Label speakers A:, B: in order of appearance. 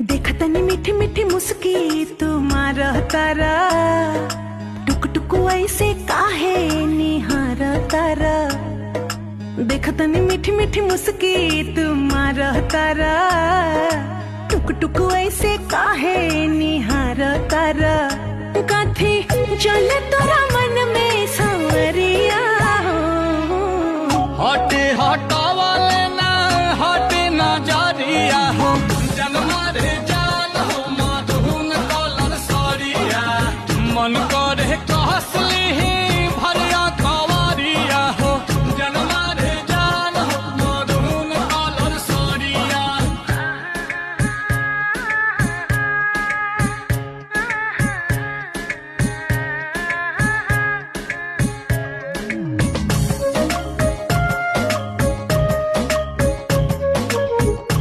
A: देखतनी मीठी मीठी मुस्की तुम्हारा तारा, टुक टुक ऐसे काहे निहार तारा। देखतनी मीठी मीठी मुस्की तुम्हारा तारा, टुक टुक ऐसे काहे निहार तारा। काथी चले तोरा